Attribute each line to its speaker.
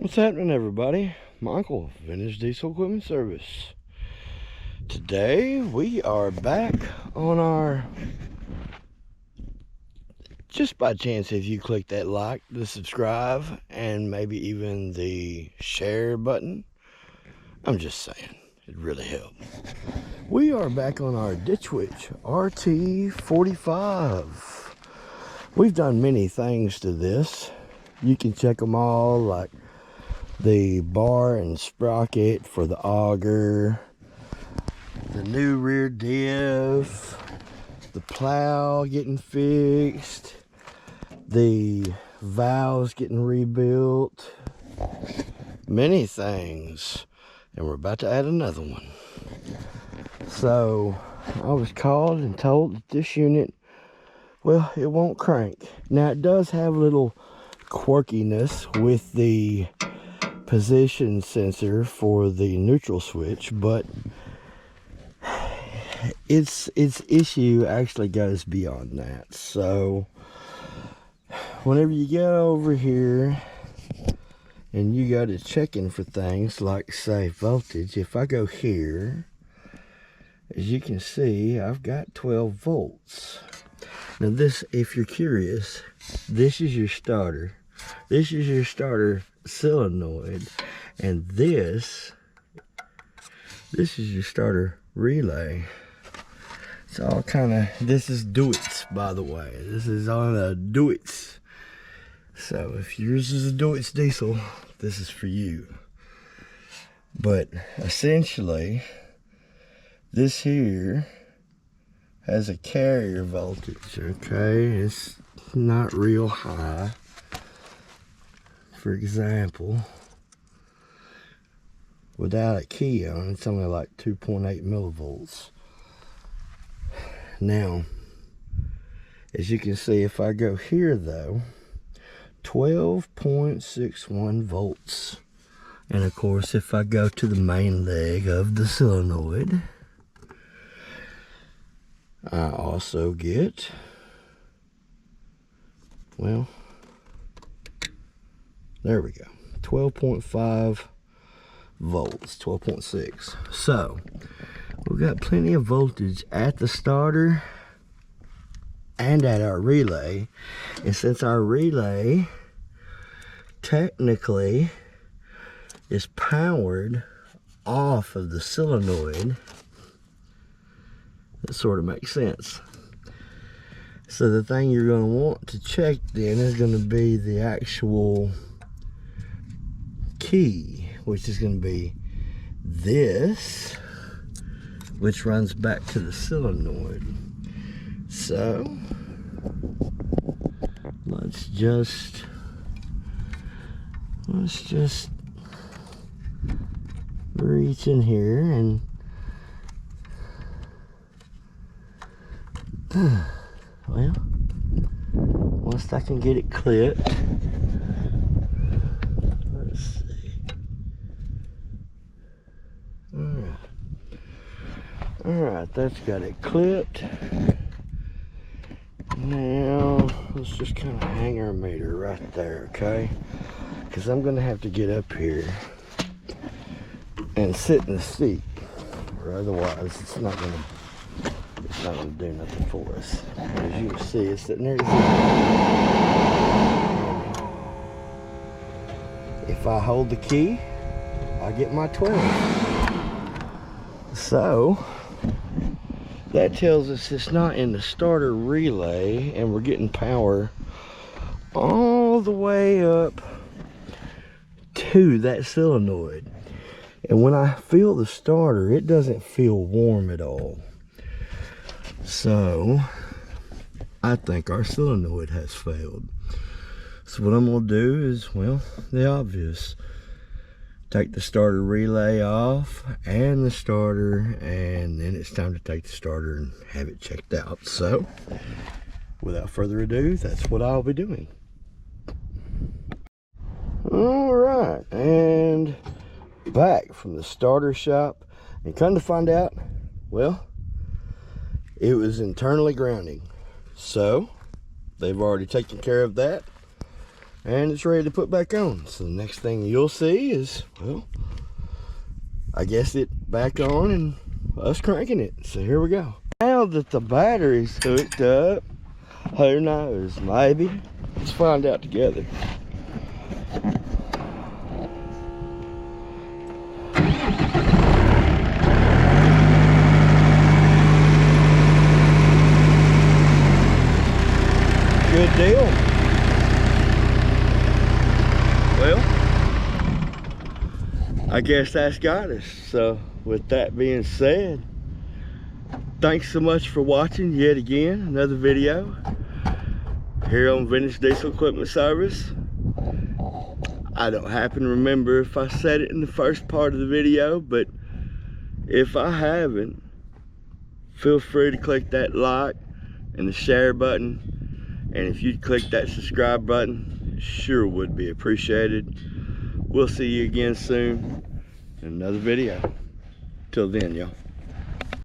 Speaker 1: What's happening, everybody? Michael, Vintage Diesel Equipment Service. Today we are back on our, just by chance if you click that like, the subscribe, and maybe even the share button, I'm just saying, it really helps. We are back on our Ditchwitch Rt45. We've done many things to this. You can check them all, like the bar and sprocket for the auger, the new rear diff, the plow getting fixed, the valves getting rebuilt, many things, and we're about to add another one. So I was called and told that this unit, well, it won't crank. Now it does have a little quirkiness with the position sensor for the neutral switch, but its issue actually goes beyond that. So whenever you get over here and you go to checking for things like, say, voltage, if I go here, as you can see, I've got 12 volts. Now this, if you're curious, this is your starter. This is your starter solenoid, and this is your starter relay. It's all kind of, this is Ditchwitch, by the way. This is on a Ditchwitch. So if yours is a Ditchwitch diesel, this is for you. But essentially, this here has a carrier voltage, okay? It's not real high. For example, without a key on, it's only like 2.8 millivolts. Now, as you can see, if I go here though, 12.61 volts. And of course, if I go to the main leg of the solenoid, I also get, well, there we go, 12.5 volts, 12.6. So we've got plenty of voltage at the starter and at our relay. And since our relay technically is powered off of the solenoid, that sort of makes sense. So the thing you're going to want to check then is going to be the actual key, which is going to be this, which runs back to the solenoid. So let's just reach in here and well, once I can get it clipped, let's see. Alright, that's got it clipped. Now, let's just kind of hang our meter right there, okay? Because I'm going to have to get up here and sit in the seat, or otherwise it's not going to do nothing for us. As you can see, it's sitting there. If I hold the key, I get my 12. So that tells us it's not in the starter relay, and we're getting power all the way up to that solenoid. And when I feel the starter, it doesn't feel warm at all. So I think our solenoid has failed. So what I'm going to do is, well, the obvious. Take the starter relay off and the starter, and then it's time to take the starter and have it checked out. So without further ado, that's what I'll be doing. All right, and back from the starter shop, and come to find out, well, it was internally grounding. So they've already taken care of that. and it's ready to put back on. So the next thing you'll see is, well, I guess it back on and us cranking it. So here we go. Now that the battery's hooked up, who knows, maybe. Let's find out together. Good deal. Well, I guess that's got us. So with that being said, thanks so much for watching yet again another video here on Vintage Diesel Equipment Service. I don't happen to remember if I said it in the first part of the video, but if I haven't, feel free to click that like and the share button. And if you'd click that subscribe button, it sure would be appreciated. We'll see you again soon in another video. Till then, y'all.